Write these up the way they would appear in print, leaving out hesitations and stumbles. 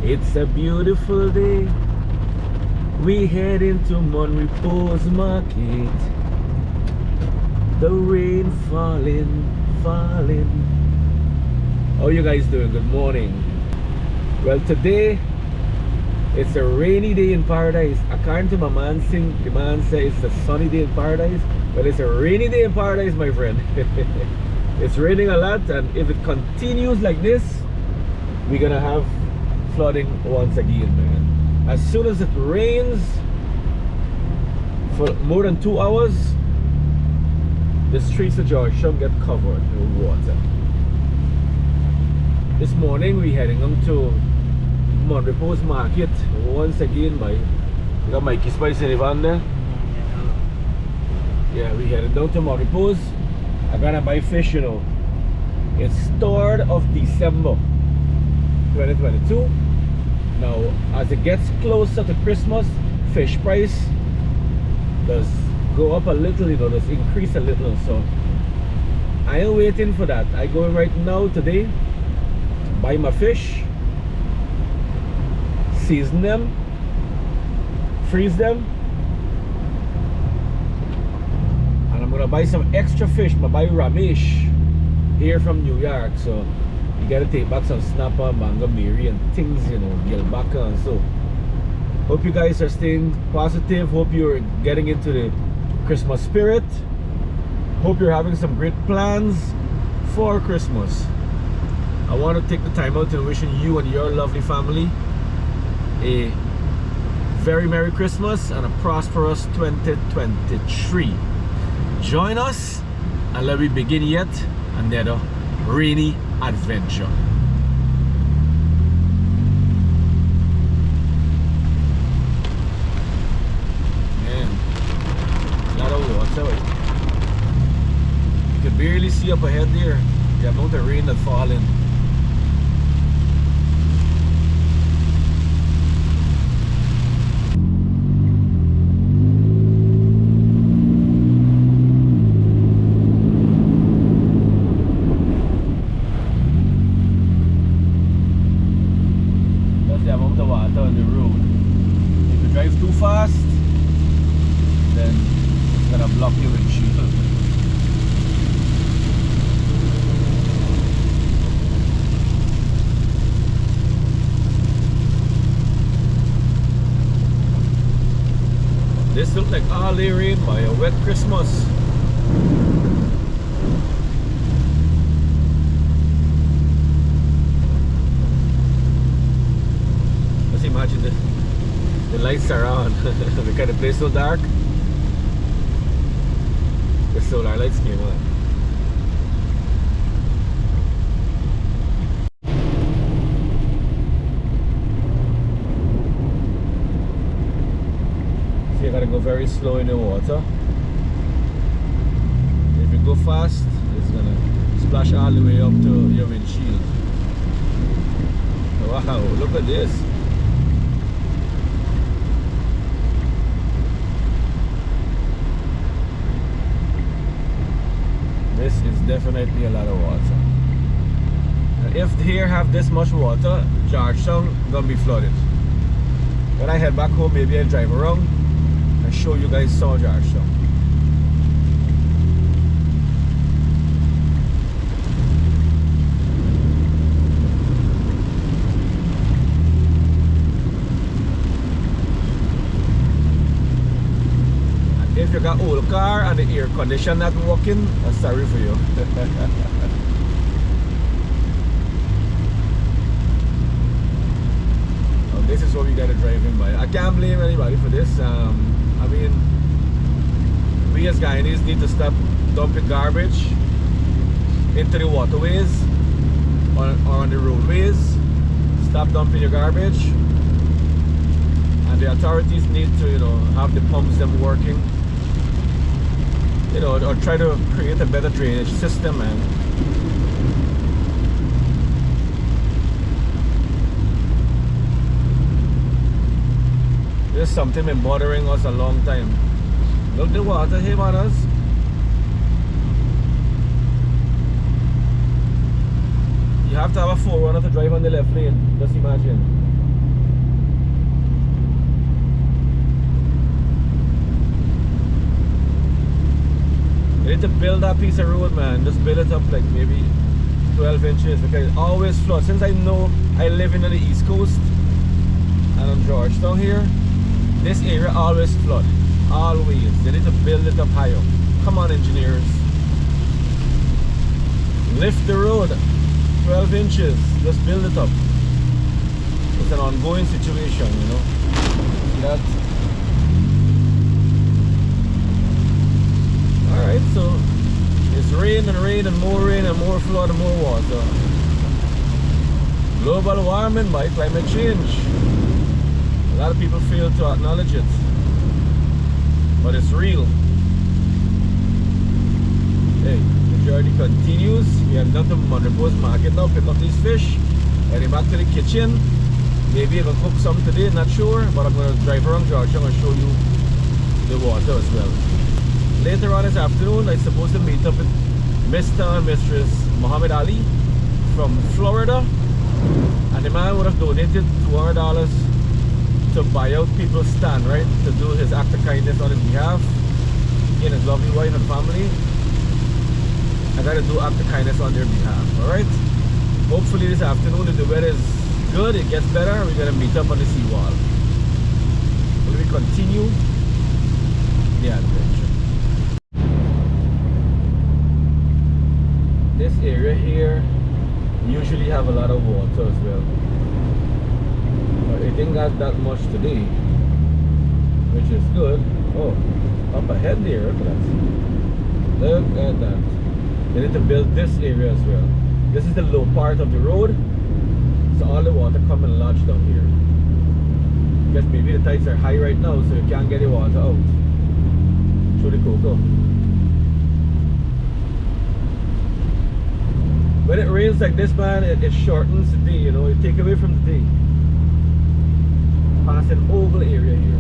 It's a beautiful day. We head into REPOS Market. The rain falling, falling. How you guys doing? Good morning. Well, today it's a rainy day in paradise. According to my man sing, the man says it's a sunny day in paradise. Well, it's a rainy day in paradise, my friend. It's raining a lot, and if it continues like this, we're gonna have flooding once again, man. As soon as it rains for more than 2 hours, the streets of Georgetown get covered with water. This morning we heading on to REPOS Market once again. We got Mikey Spice in the van there. Yeah, we headed down to REPOS. I'm gonna buy fish, you know. It's 3rd of December 2022. Now, as it gets closer to Christmas, fish price does go up a little, you know, does increase a little. So I am waiting for that. I go right now today, buy my fish, season them, freeze them, and I'm gonna buy some extra fish. I buy ramesh here from New York, so you gotta take back some snapper, mango miri and things, you know, gilbaka and so. Hope you guys are staying positive. Hope you're getting into the Christmas spirit. Hope you're having some great plans for Christmas. I want to take the time out and wishing you and your lovely family a very Merry Christmas and a prosperous 2023. Join us and let me begin yet another rainy adventure. Man, a lot of water. You can barely see up ahead there the amount of rain that's falling. On the road. If you drive too fast, then it's gonna block your windshield. This looks like all day rain by a wet Christmas. Imagine the lights are on because the place is so dark. The solar lights came on. So you gotta go very slow in the water. If you go fast, it's gonna splash all the way up to your windshield. Wow, look at this. This is definitely a lot of water. If here have this much water, Georgetown gonna be flooded. When I head back home, maybe I'll drive around and show you guys South Georgetown. If you got old car and the air conditioner not working, I'm sorry for you. This is what we gotta drive in by. I can't blame anybody for this. I mean, we as Guyanese need to stop dumping garbage into the waterways or on the roadways. Stop dumping your garbage, and the authorities need to, you know, have the pumps them working. You know, or try to create a better drainage system, man. There's something been bothering us a long time. Look the water here on us. You have to have a 4-runner to drive on the left lane. Just imagine. to build that piece of road, man. Just build it up like maybe 12 inches because it always floods. Since I know I live in the East Coast and on Georgetown here, this area always flood. Always. They need to build it up higher. Come on, engineers. Lift the road 12 inches. Just build it up. It's an ongoing situation, you know. That. Alright, so it's rain and rain and more flood and more water. Global warming by climate change. A lot of people fail to acknowledge it. But it's real. Hey, the journey continues. We have done to REPOS market now, pick up these fish, heading back to the kitchen. Maybe I'll cook some today, not sure, but I'm going to drive around Georgia and show you the water as well. Later on this afternoon, I'm supposed to meet up with Mr. and Mistress Muhammad Ali from Florida, and the man would have donated $200 to buy out people's stand, right, to do his act of kindness on his behalf. He and his lovely wife and family. I gotta do act of kindness on their behalf, alright? Hopefully this afternoon, if the weather is good, it gets better, we're gonna meet up on the seawall. Will we continue the adventure? This area here usually have a lot of water as well. But it didn't got that much today, which is good. Oh, up ahead there, look at that. Look at that. They need to build this area as well. This is the low part of the road, so all the water come and lodge down here. Because maybe the tides are high right now, so you can't get the water out through the cocoa. When it rains like this, man, it shortens the day, you know, it take away from the day. Past an oval area here.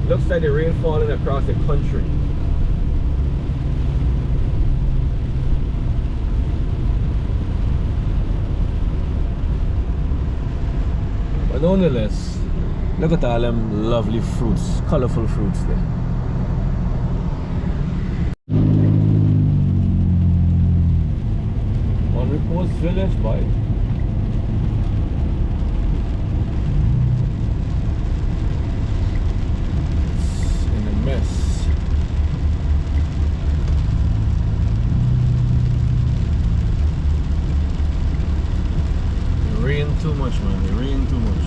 Looks like the rain falling across the country. But nonetheless, look at all them lovely fruits, colorful fruits there. On REPOS Village, boy. Mess. It rained too much, man. It rained too much.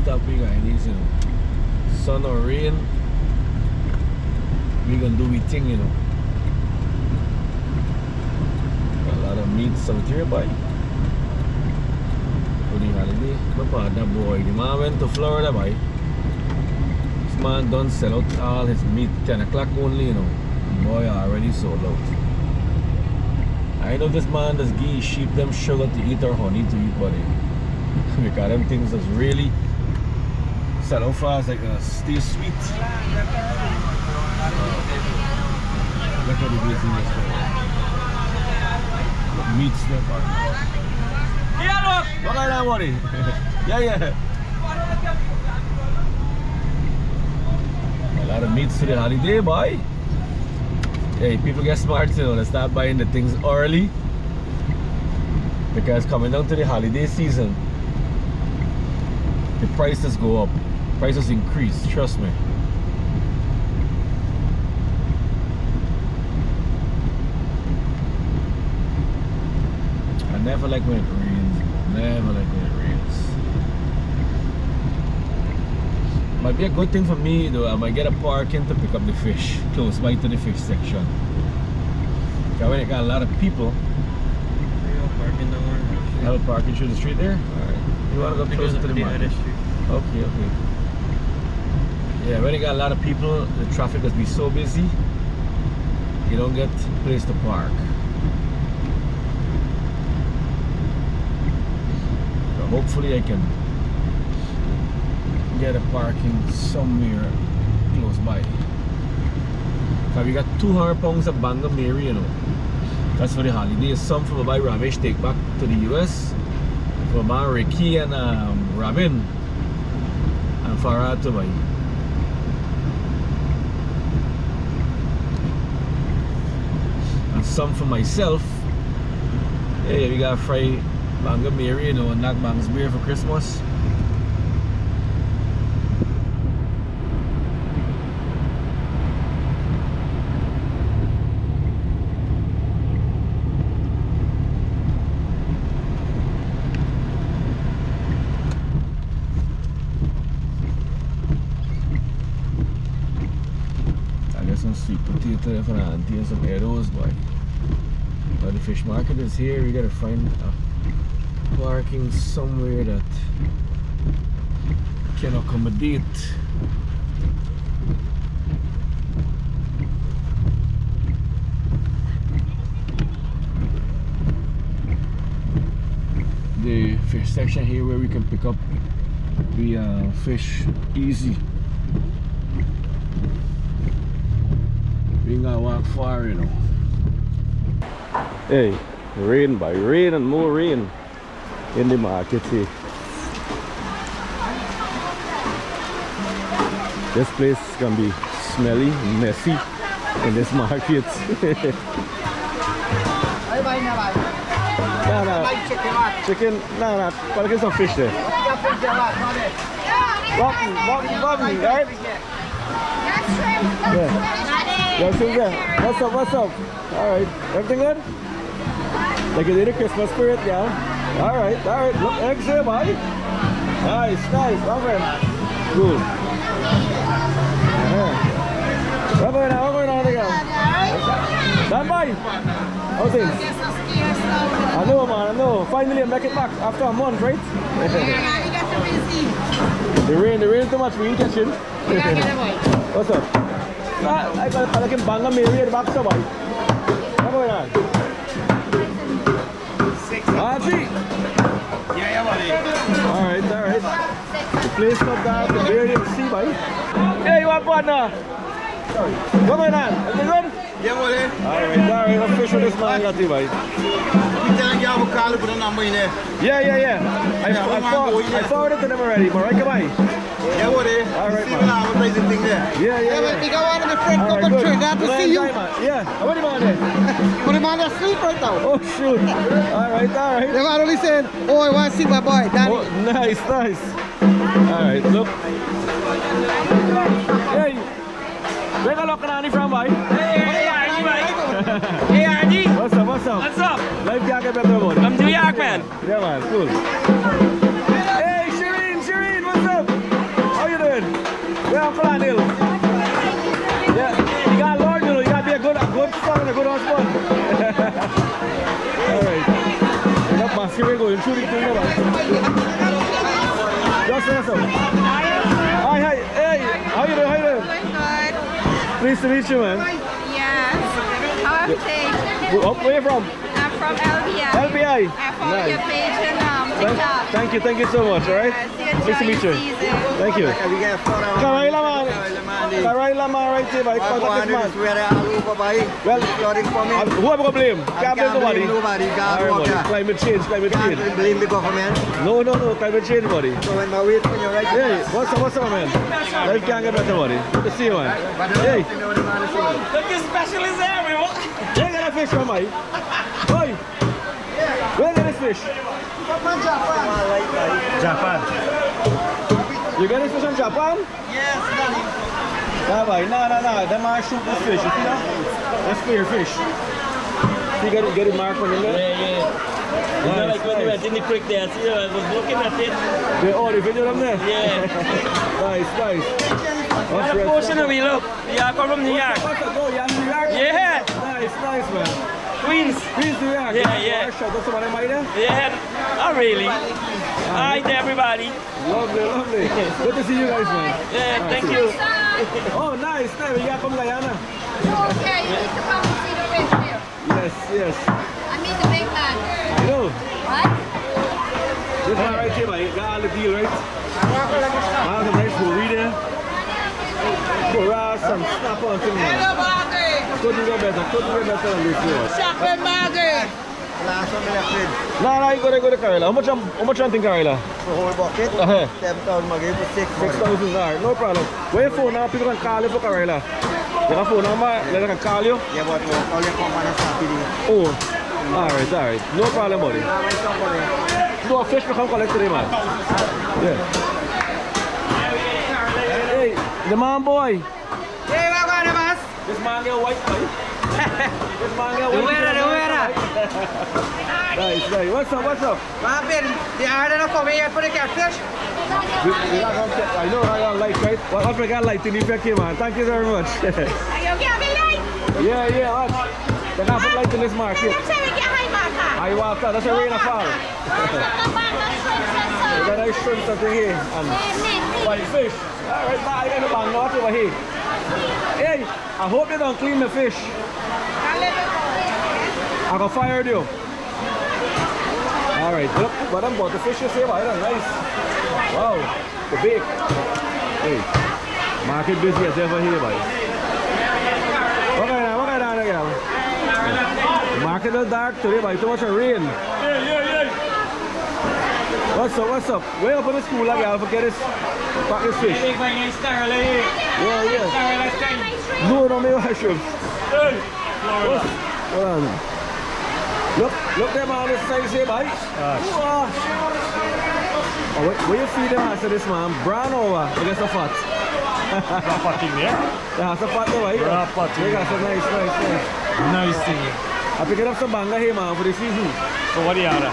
Stop being Guyanese, you know. Sun or rain, we gonna do we thing, you know. Got a lot of meats out here, boy. For the holiday. But that boy, the man went to Florida, boy. This man done sell out all his meat 10 o'clock only, you know. The boy already sold out. I know this man does give sheep them sugar to eat or honey to eat, buddy. Because them things is really sell out fast, like stay sweet. Look at the business there. Meats there, partner. What kind of money? Yeah. A lot of meats to the holiday, boy. Hey, people get smart, you know. They start buying the things early because coming down to the holiday season, the prices go up. Prices increase, trust me. I never like when it rains. Never like when it rains. Might be a good thing for me though. I might get a parking to pick up the fish close by to the fish section. Because when it got a lot of people, you have a parking through the street there? Alright. You want to go closer to the market? Okay. Yeah, when it got a lot of people, the traffic must be so busy. you don't get place to park. So hopefully I can get a parking somewhere close by. So we got 200 pounds of Bangor Mary, you know. That's for the holidays. Some from my Ramesh take back to the US. For my Ricky and Robin and Farah to buy. And some for myself. Yeah, we got fry Bangor Mary, you know, and knock Bangor's beer for Christmas. Some sweet potato for auntie and some arrows, boy. But the fish market is here. We gotta find a parking somewhere that can accommodate the fish section here, where we can pick up the fish easy. We ain't gotta walk far, you know. Hey, rain by rain and more rain in the market here. This place can be smelly, messy in this market. Chicken, no, but get some fish there. Bobby, right? Yeah. What's up? Alright, everything good? Like you did a Christmas spirit, yeah? Alright. Look, eggs here, buddy. Nice, love it. Good. Yeah. What going on again? Stand by. How's things? I know. Finally I make it back after a month, right? The rain too much for you catching. What's up? I can bang a Mary at the back of the bike. What's going on? 6. Yeah, buddy. Alright. The place not down, the beer didn't see, buddy. Hey, you want partner? Sorry. What's going on? Everything good? Yeah, buddy. Alright. I'm fish with this man, got you, buddy. We tell you have a call, put a number in there. Yeah. I forwarded to them already, but right, come on. Yeah, buddy. Alright, man. Amazing thing there. Yeah. We got one of the friends come and trade out to see you. Yeah. What do you want there? Put him on asleep right now. Oh, shoot. Alright. The man only said, oh, I want to see my boy, Danny. Oh, nice. Alright, look. Hey. Where the look Nani from, boy? Hey, Arnie. What's up? What's up? Life jacket better about it. I'm New York, man. Yeah, man. Cool. Hey, Shireen, what's up? How you doing? Yeah, Uncle Anil. Yeah, you got to learn, you know. You got to be a good son and a good husband. Alright. You got basketball going, shooting thing now. Justin, what's up? Hi. Hey, how you doing? Good. Pleased to meet you, man. Yes. How are you today? Where you from? I'm from LBI. LBI. I follow your page and TikTok. Thank you so much, alright? Nice to meet you. Thank you. Karay laman right here, bhai. Contact this man. Well, who have a problem? Can't blame nobody. Climate change. Can't blame the government. No, climate change, buddy. So when I wait when you're right. Hey, what's up, man? Life can't get better, buddy. Good to see you, man. Hey. Look, your special is there, man. Where you get a fish from, mate? Boy. Where you get this fish? Japan. You get this fish from Japan? Yes, Danny. Nah, boy. Nah. Them man shoot this fish. You see that? That's fair fish. You get it marked on the left? Yeah. You know, like when you went in the creek there, see, I was looking at it. The video them there? Yeah. Nice. What a portion of me, look. Yeah, I come from New York. What's up, New York? Yeah. Nice, man. Queens. Queens, New York. Yeah. Shout out to one of my there. Yeah, not really. Hi to everybody. Lovely, lovely. Good to see you guys, man. Yeah, thank you. Oh, nice. We got from Guyana. Yeah, you need to come and see the fish here. Yes, yes. I mean the big man. I know. What? This one right here, man. Got all the deal, right? Wow, some nice movie there. Some snapper and things, man. Couldn't get better than this here. Last one we left with. No, you go to Carla. How much you think, Carla? The whole bucket. 7,000 mag-give for 6,000, alright, no problem. Where your phone now? People can call you for Carla. You have a phone number, let them call you. Yeah, but all your company Saturday. Oh, alright. No problem, buddy. No, a fish will come collect today, man. Yeah. Hey, the man boy. Hey, welcome to us. This man get white, boy. This man get white. Nice. What's up? What happened? The iron not coming yet for the catfish? I know I got light, right? Well, I forgot light in effect here, man. Thank you very much. You get me light? Yeah, man. They got put light in this market. I walked out. That's a rain of fall. We got nice shrimp something here. And white fish. Alright, bye. I got a bang out over here. Hey, I hope you don't clean the fish. I got fired you. Alright, look what I'm about. The fish is here, right? Nice. Wow, the big. Hey, market busy as ever here, boy. What kind of again? The market is dark today, boy. Too much of rain. Yeah. What's up? Where up in the school again? Forget this. Pack this fish. Yeah. No, me mushrooms. Hold on. Look them on this size here, boy. Oh, where you feed them after this, man? Brown or what? I guess a fat. Fat in there. Yeah, it's a fat there, right? Fat in there. Nice. Nice thing. I picked up some banga here, man, for the season. So what do you have?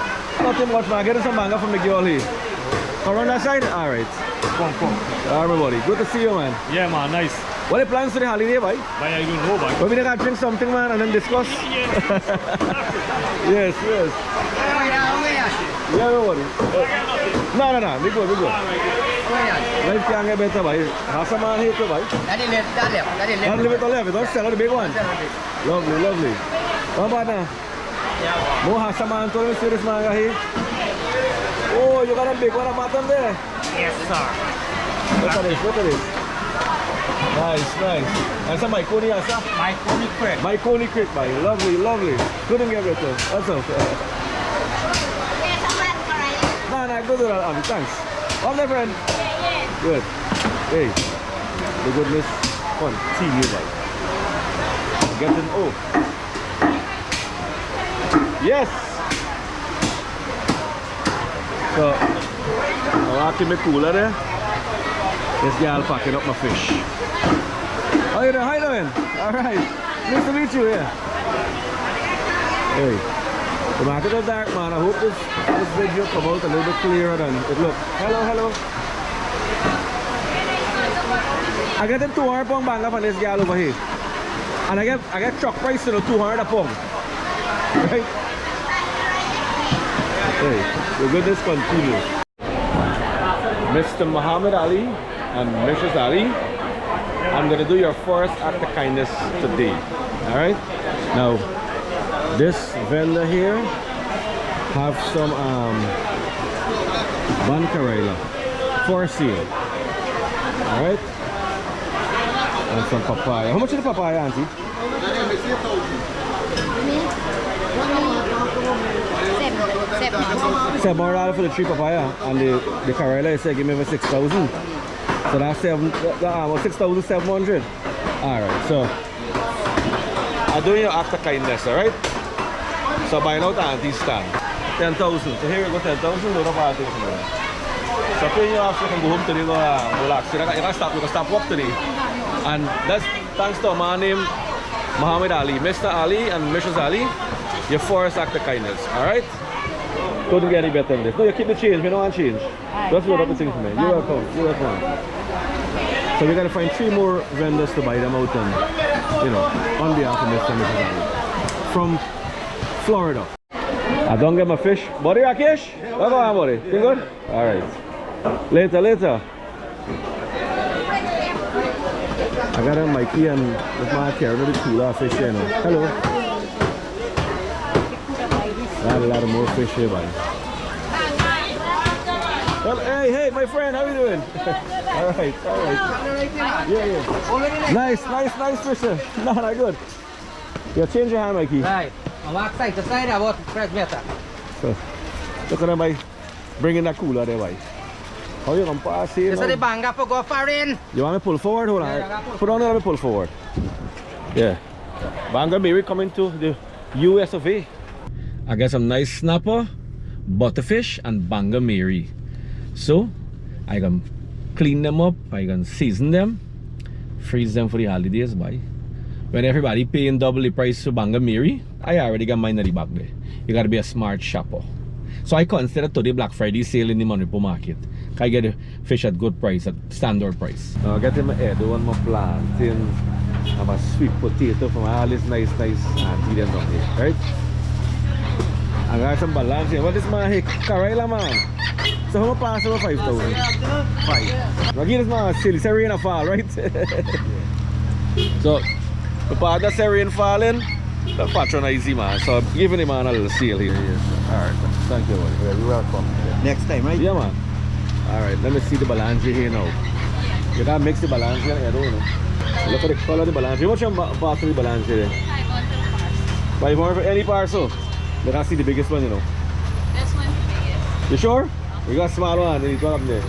Nothing much, man. Getting some banga from the girl here. Come on that side? Alright. Come. Everybody, good to see you, man. Yeah, man, nice. What are the plans for the holiday, boy? But I don't know, boy. We're gonna drink something, man, and then discuss. Yes. Yeah, everybody. No. We good. Life can't get better, boy. Have some man here, too, boy. That left. That left. Don't sell out the big one. Lovely. What about now? More has some man told me see this man here. Oh, you got a big one at bottom there. Yes, sir. Look at this. Nice. And some Myconi, sir. Myconi Creek, boy. Lovely. Couldn't get better. What's up? No, good. Thanks. All my friend. Yeah. Good. Hey, the goodness continue, boy. Getting Yes. So, I'm keep it cooler there. This girl packing up my fish. How you doing? Alright. Nice to meet you here. Hey. The market is dark, man. I hope this video come out a little bit clearer than it looks. Hello. I get them 200 pound banga from this girl over here. And I get truck price to 200 a pound. Right? Hey, the goodness continues. Mr. Muhammad Ali and Mrs. Ali, I'm gonna do your first act of kindness today. Alright? Now, this vendor here have some bancarella for sale. Alright? And some papaya. How much is the papaya, auntie? $7 for the 3 papaya, and the Carella is give me for 6,000. So that's 6,700. Alright, so I'm doing your act of kindness, alright? So buy out the auntie stand. 10,000. So here we go 10,000, no party. So paying you off so you can go home today, go relax. You can stop work today. And that's thanks to a man named Muhammad Ali, Mr. Ali and Mrs. Ali. Your first act of kindness, alright? Couldn't get any better than this. No, you keep the change, we don't want change. Just load up the thing for me. You're welcome. So we gotta find 3 more vendors to buy them out and, on behalf of Mr. and Mrs. Ali. From Florida. I don't get my fish. Buddy Rakesh? What's going on, buddy? You good? Alright. Later. I got a Mikey and with my carrying the cooler fish here now. Hello. I had a lot of more fish here, buddy. Well, hey, my friend, how you doing? Alright. Yeah. Nice fish there. Not good. Yeah, change your hand, Mikey. Right. I walk side to side about fresh better. So, look at them, by bringing that cooler there, boy. How you gonna pass here? This is the banga for go foreign. You want me to pull forward? Hold on. Yeah, Put on there, let me pull forward. Yeah. Banga Mary coming to the US of A. I got some nice snapper, butterfish, and Banga Mary. So, I can clean them up, I can season them, freeze them for the holidays, boy. When everybody paying double the price for Banga Mary, I already got mine at the back there. You gotta be a smart shopper. So I consider today Black Friday sale in the Monrepo market. I get the fish at good price, at standard price. Now I got in my head, one more plantain, and a sweet potato from all this nice auntie them down here, right? I got some balance here. What is my heck? Karaila, man. So how much pass over 5,000? 5. Now give this man a silly, it's a rain a fall, right? So the part that's a rain falling, the patronize him, man. So I'm giving him a little sale here. Alright, thank you, buddy. You're welcome. Next time, right? Yeah, man. Alright, let me see the balance here now. You gotta mix the balance here, I don't know. Look at the color of the balance. How much you bought the balance here? 500 for any parcel. But I see the biggest one, you know. This one's the biggest. You sure? We got a small one, and you got up there.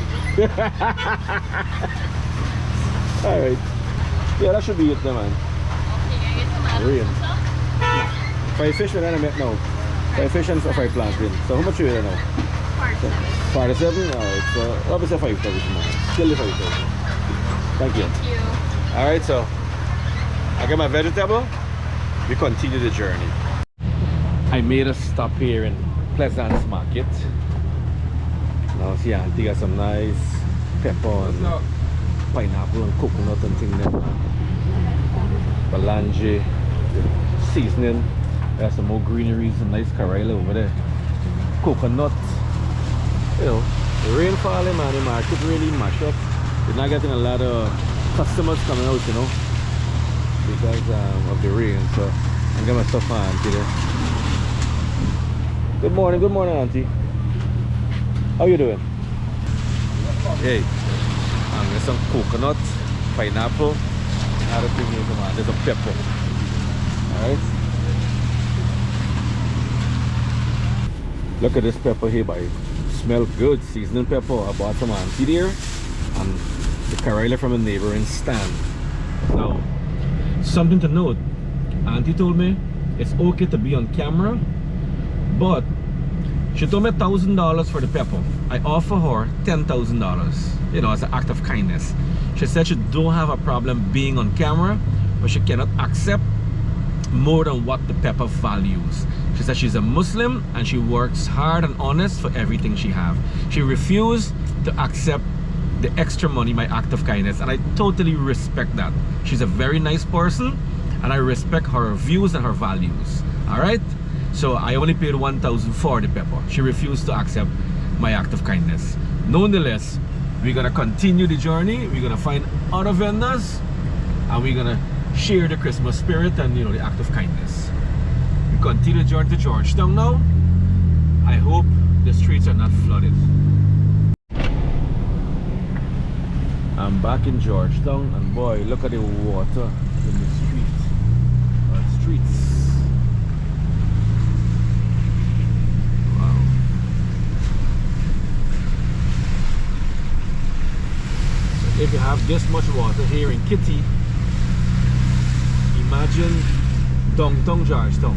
Alright. Yeah, that should be it, then, man. Okay, I get some other Real. stuff. 5 fish that I met now. 5 fish and 5 plantain. So how much you there now? 47? Alright, so obviously 5,000. Still 5,000. Thank you. Thank you. Alright, so I got my vegetable. We continue the journey. I made a stop here in Pleasance Market. Now see, auntie got some nice pepper and pineapple and coconut and things there. Balange, seasoning. There's some more greenery, some nice Karaila over there. Coconut. You know, the rain falling, man, the market really mash up. We're not getting a lot of customers coming out, you know, because of the rain. So I got my stuff on auntie there. Good morning, auntie. How you doing? Hey, there's some coconut, pineapple, other thing here, come on. There's a pepper. Alright. Look at this pepper here, boy. Smell good, seasoning pepper. I bought some auntie there and the Karaila from a neighboring stand. Now, something to note, auntie told me it's okay to be on camera, but she told me $1,000 for the pepper. I offer her $10,000, you know, as an act of kindness. She said she don't have a problem being on camera, but she cannot accept more than what the pepper values. She said she's a Muslim and she works hard and honest for everything she have. She refused to accept the extra money, my act of kindness, and I totally respect that. She's a very nice person and I respect her views and her values. Alright? So I only paid $1,000 for the pepper. She refused to accept my act of kindness. Nonetheless, we're gonna continue the journey. We're gonna find other vendors and we're gonna share the Christmas spirit and, you know, the act of kindness. We continue the journey to Georgetown now. I hope the streets are not flooded. I'm back in Georgetown and boy, look at the water in the streets. Wow. So if you have this much water here in Kitty, imagine downtown Georgetown.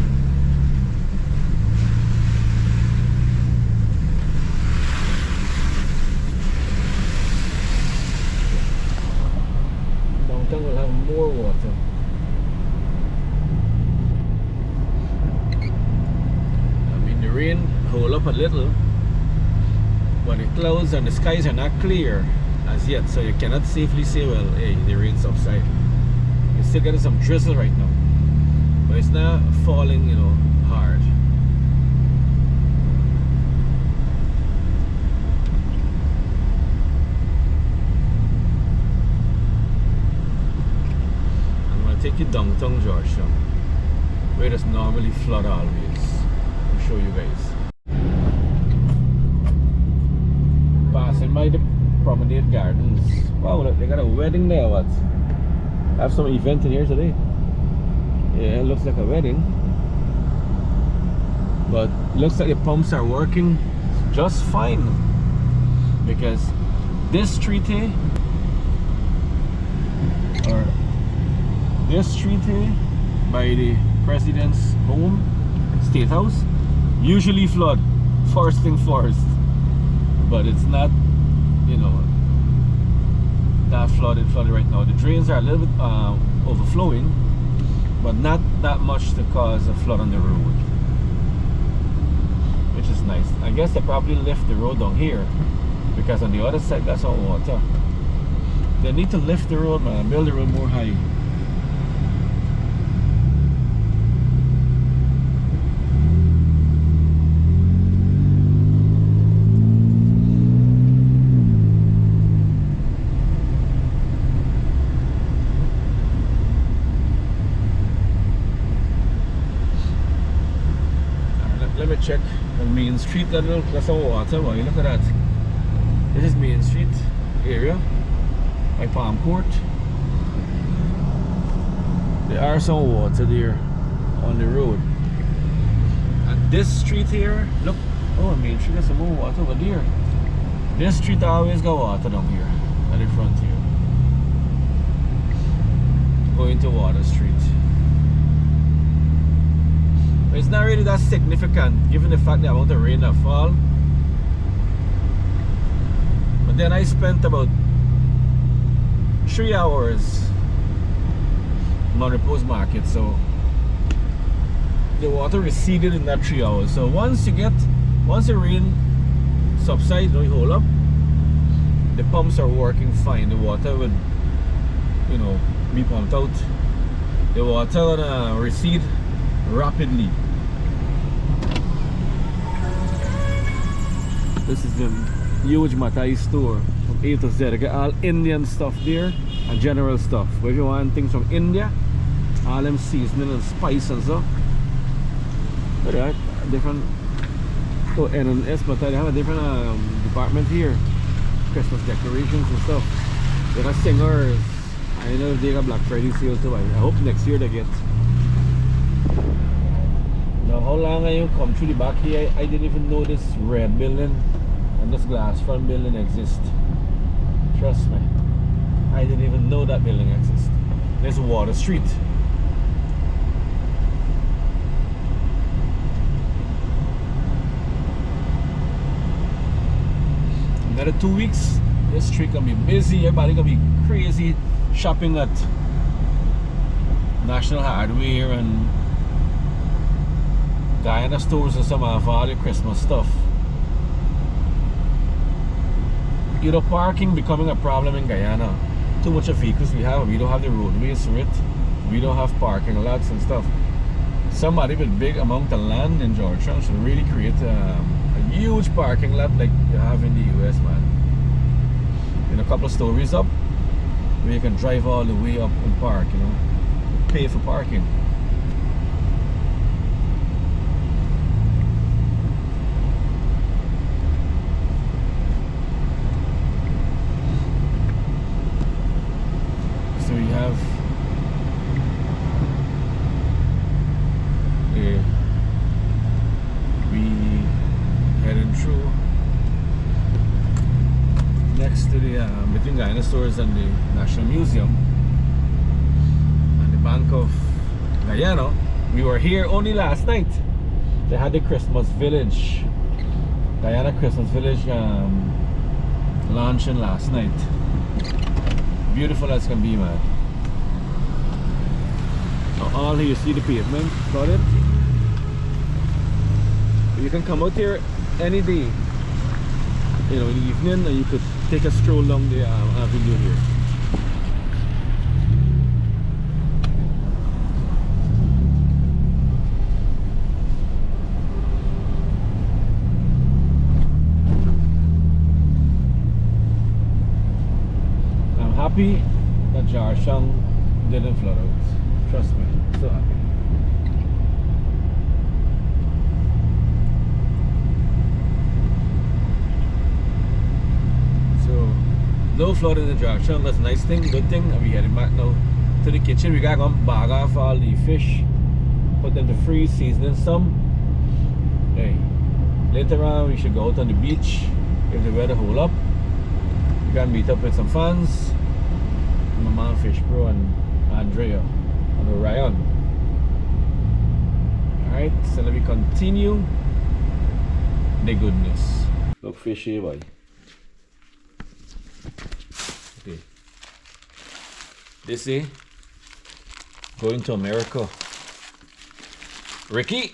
Downtown will have more water. I mean, the rain hold up a little, but the clouds and the skies are not clear as yet, so you cannot safely say, well, hey, the rain subsided. You're still getting some drizzle right now, but it's not falling, you know, hard. to downtown Georgetown, where it's normally flood always. I'll show you guys. Passing by the Promenade Gardens. Wow, look, they got a wedding there. What? Have some event in here today. Yeah, it looks like a wedding. But looks like the pumps are working just fine, because this street here, or this street here by the president's home, State House, usually flood first thing first, but it's not, you know, that flooded right now. The drains are a little bit overflowing, but not that much to cause a flood on the road, which is nice. I guess they probably lift the road down here, because on the other side that's all water. They need to lift the road, man, build the road more high. Let me check on Main Street. That's all water. Well, you look at that. This is Main Street area by Palm Court. There are some water there on the road. And this street here, look, oh, Main Street, there's some more water over there. This street always got water down here at the front here, going to Water Street. But it's not really that significant given the fact the amount of rain that fall. But then I spent about 3 hours on REPOS market, so the water receded in that 3 hours. So once the rain subsides, don't hold up, the pumps are working fine. The water would, you know, be pumped out. The water would recede rapidly. This is the huge Matai store from A to Z. They get all Indian stuff there and general stuff. But if you want things from India, all them seasoning and spice and stuff. Look at that, different. Oh, and on S Matai they have a different department here. Christmas decorations and stuff. They got singers. I don't know if they got Black Friday sale too. I hope next year they get. Now, how long I come through the back here, I didn't even know this red building and this glass front building exist. Trust me, I didn't even know that building exists. There's Water Street. Another 2 weeks, this street gonna be busy. Everybody gonna be crazy shopping at National Hardware and Guyana stores and some of all the Christmas stuff. You know, parking becoming a problem in Guyana. Too much of vehicles we have. We don't have the roadways for it. We don't have parking lots and stuff. Somebody with big amount of land in Georgetown should really create a huge parking lot like you have in the US, man. In a couple of stories up, where you can drive all the way up and park, you know. Pay for parking. So we have heading through next to the between Guyana stores and the National Museum and the Bank of Guyana. We were here only last night. They had the Christmas Village, Guyana Christmas Village launching last night. Beautiful as can be, man. Now all here you see the pavement flooded. You can come out here any day, you know, in the evening, and you could take a stroll along the avenue here. I'm happy that Georgetown didn't flood out. Trust me, I'm so happy. So, no flood in the direction. That's a nice thing, good thing. And we heading back now to the kitchen. We gotta go and bag off all the fish, put them to freeze, seasoning some. Hey, later on we should go out on the beach if the weather hold up. We gotta meet up with some fans, my man Fish Pro and Andrea and Orion. Alright, so let me continue the goodness. Look fishy, boy. Okay. This is going to America. Ricky,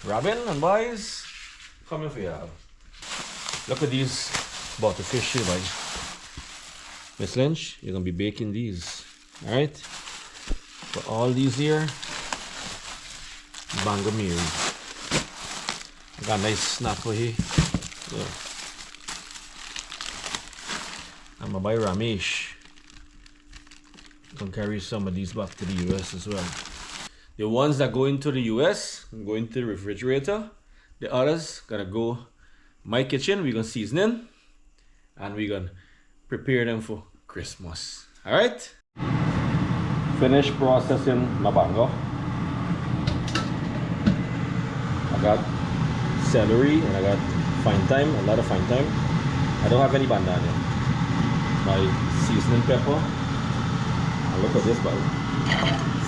Robin, and boys, come here for you. Look at these bottle fish here, boy. Miss Lynch, you're gonna be baking these. Alright? For all these here, Bangamiri. Got a nice snapper here. Yeah. I'm gonna buy Ramesh. Gonna carry some of these back to the US as well. The ones that go into the US go into the refrigerator. The others gonna go my kitchen. We're gonna season in and we're gonna prepare them for Christmas. Alright? Finish processing my bango. I got celery and I got fine thyme, a lot of fine thyme. I don't have any bandana. My seasoning pepper. And look at this, buddy.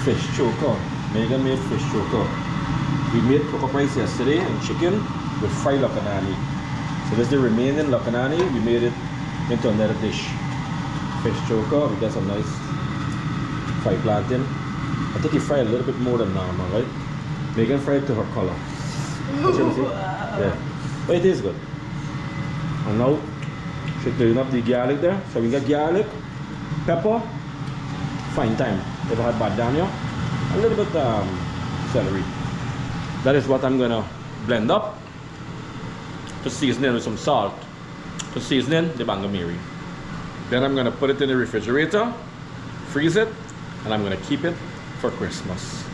Fish choker. Megan made fish choker. We made cook rice yesterday and chicken with fried lokanani. So this is the remaining lokanani. We made it into another dish. Fish choker. We got some nice fried plantain. I think you fry a little bit more than normal, right? Megan fried to her color. Yeah. But it is good. And now should turn up the garlic there. So we got garlic, pepper, fine thyme. If I had bandana, a little bit celery. That is what I'm gonna blend up to season in with some salt. To season in the bangamiri. Then I'm gonna put it in the refrigerator, freeze it, and I'm gonna keep it for Christmas.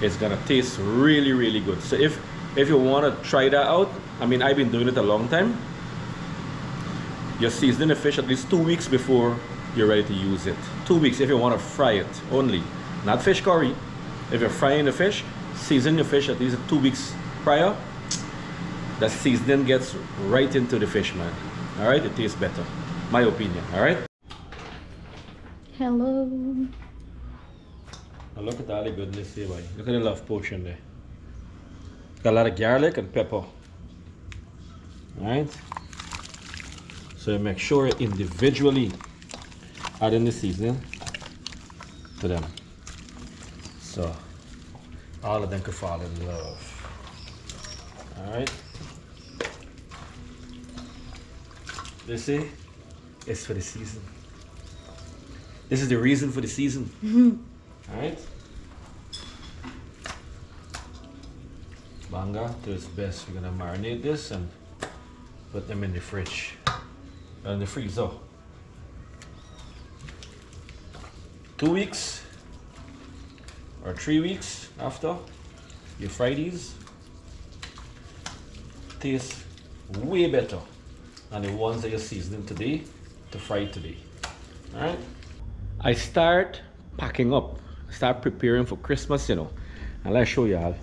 It's gonna taste really, really good. So if you wanna try that out, I mean, I've been doing it a long time. You're seasoning the fish at least 2 weeks before you're ready to use it. 2 weeks if you want to fry it only, not fish curry. If you're frying the fish, season your fish at least 2 weeks prior. The seasoning gets right into the fish, man. All right, it tastes better, my opinion. All right. Hello. Now look at all the goodness here, boy. Look at the love potion there. Got a lot of garlic and pepper. All right. So you make sure individually adding the seasoning to them. So all of them could fall in love. Alright. This is for the season. This is the reason for the season. Alright. Banga to its best. We're gonna marinate this and put them in the fridge. In the freezer. 2 weeks or 3 weeks after you fry these, taste way better than the ones that you're seasoning today to fry today. All right. I start packing up, start preparing for Christmas, you know, and let's show y'all.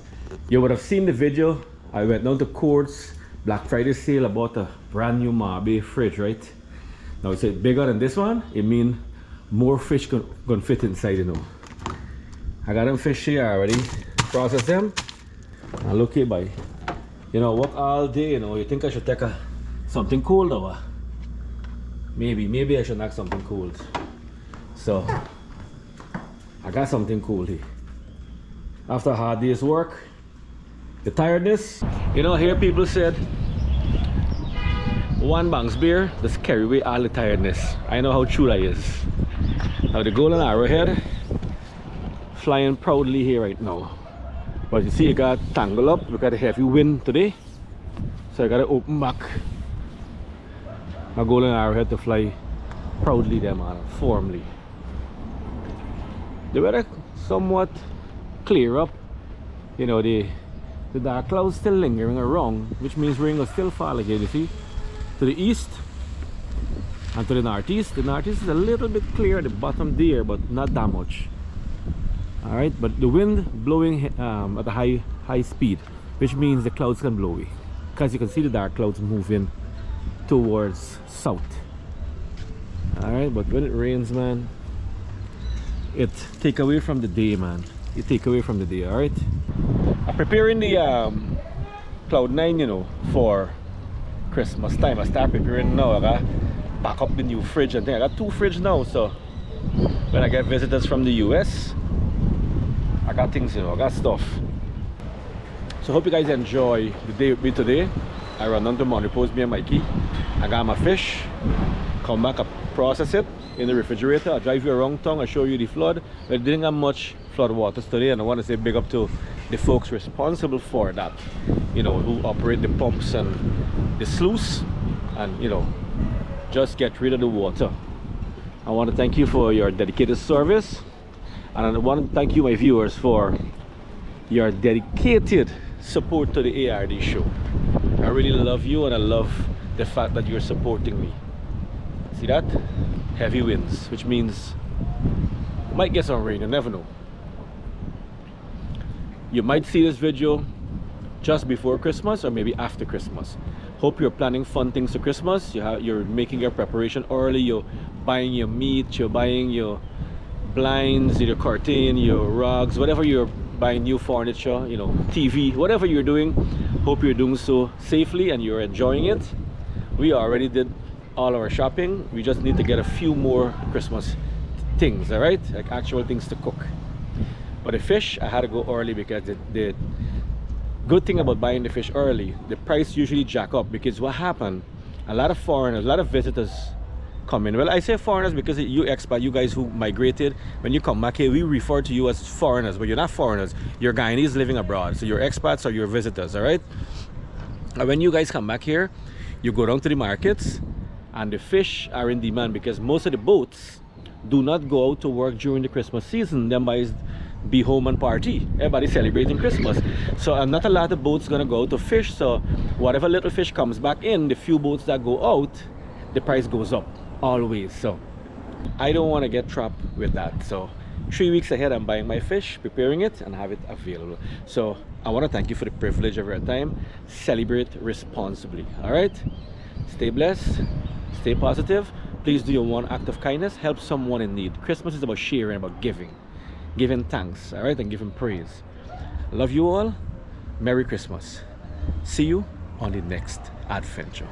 You would have seen the video. I went down to Courts Black Friday sale. I bought a brand new Marbe fridge, right? Now it's bigger than this one. It means more fish gonna fit inside, you know. I got them fish here already. Process them. And look here, boy. You know, work all day, you know. You think I should take something cold over? Maybe I should knock something cold. So I got something cold here. After a hard day's work, the tiredness. You know, here people said 1 Banks beer just carry away all the tiredness. I know how true that is. Now the golden arrowhead flying proudly here right now. But you see it got tangled up. We got a heavy wind today. So I gotta open back my golden arrowhead to fly proudly there, man, formally. The weather somewhat clear up, you know, the dark clouds still lingering around, which means rain will still fall again, you see, to the east and to the northeast. The northeast is a little bit clear at the bottom there, but not that much. All right, but the wind blowing at a high speed, which means the clouds can blow away, because you can see the dark clouds moving towards south. All right, but when it rains, man, it take away from the day, man. It take away from the day. All right, I'm preparing the Cloud9, you know, for Christmas time. I start preparing now. I got pack up the new fridge and thing. I got 2 fridges now, so when I get visitors from the US, I got things, you know, I got stuff. So hope you guys enjoy the day with me today. I run down to REPOS, me and Mikey. I got my fish, come back, I process it in the refrigerator. I'll drive you around town, I'll show you the flood. We didn't have much flood waters today, and I want to say big up to the folks responsible for that, you know, who operate the pumps and the sluice, and you know, just get rid of the water. I want to thank you for your dedicated service, and I want to thank you, my viewers, for your dedicated support to the ARD show. I really love you, and I love the fact that you're supporting me. See that? Heavy winds, which means you might get some rain, you never know. You might see this video just before Christmas or maybe after Christmas. Hope you're planning fun things for Christmas. You're making your preparation early. You're buying your meat, you're buying your blinds, your curtain, your rugs, whatever you're buying, new furniture, you know, TV, whatever you're doing. Hope you're doing so safely and you're enjoying it. We already did all our shopping. We just need to get a few more Christmas things, all right, like actual things to cook. But the fish, I had to go early, because the good thing about buying the fish early, the price usually jack up, because what happened, a lot of foreigners, a lot of visitors come in. Well, I say foreigners because you expat, you guys who migrated, when you come back here, we refer to you as foreigners, but you're not foreigners, you're Guyanese living abroad, so you're expats or you're visitors, all right? And when you guys come back here, you go down to the markets, and the fish are in demand, because most of the boats do not go out to work during the Christmas season. Them guys be home and party. Everybody celebrating Christmas, so not a lot of boats gonna go out to fish. So whatever little fish comes back in, the few boats that go out, the price goes up always. So I don't want to get trapped with that. So 3 weeks ahead, I'm buying my fish, preparing it, and have it available. So I want to thank you for the privilege of your time. Celebrate responsibly. All right, stay blessed, stay positive. Please do your one act of kindness, help someone in need. Christmas is about sharing, about giving thanks, all right, and giving praise. Love you all. Merry Christmas. See you on the next adventure.